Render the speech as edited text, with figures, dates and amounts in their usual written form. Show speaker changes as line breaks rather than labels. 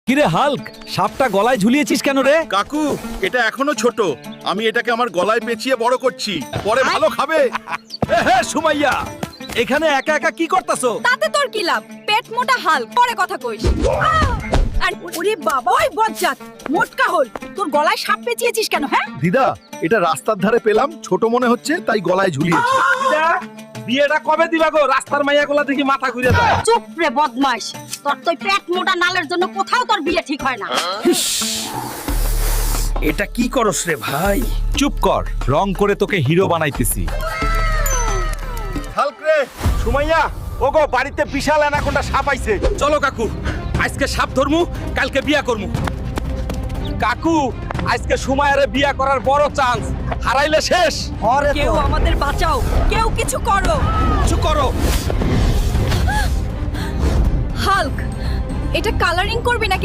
কিরে হাল্ক, সাপটা গলায় ঝুলিয়েছিস কেন রে?
কাকু, এটা এখনো ছোট। আমি এটাকে আমার গলায় পেঁচিয়ে বড় করছি, পরে ভালো খাবে।
হে সুমাইয়া, এখানে একা একা কি করতাছো?
তাতে তোর কি লাভ? পেট মোটা হাল পরে কথা কইস। আর ওরে বাবা, ওই বজ্জাত মোটকা হল, তোর গলায় সাপ পেঁচিয়েছিস কেন? হ্যাঁ,
দিদা, এটা রাস্তার ধারে পেলাম, ছোট মনে হচ্ছে তাই গলায় ঝুলিয়েছি।
বিয়েটা কবে দিবা গো? রাস্তার মাইয়াগুলা দেখি মাথা ঘুরে যায়।
চুপ রে বদমাইশ, তোর তো পেট মোটা নালের জন্য কোথাও তোর বিয়ে ঠিক হয় না।
এটা কি করস রে ভাই? চুপ কর, রং করে তোকে হিরো বানাইতেছি।
হাল্ক রে,
সুমাইয়া, ওগো বাড়িতে বিশাল অ্যানাকোন্ডা সাপ আইছে। চলো কাকু, আজকে সাপ ধরমু, কালকে বিয়া করমু। কাকু, আজকে সুমাইয়ারে বিয়া করার বড় চান্স, হারাইলে শেষ।
কেউ আমাদের বাঁচাও, কেউ কিছু করো।
কিছু করো।
হাল্ক, এটা কালারিং করবি নাকি?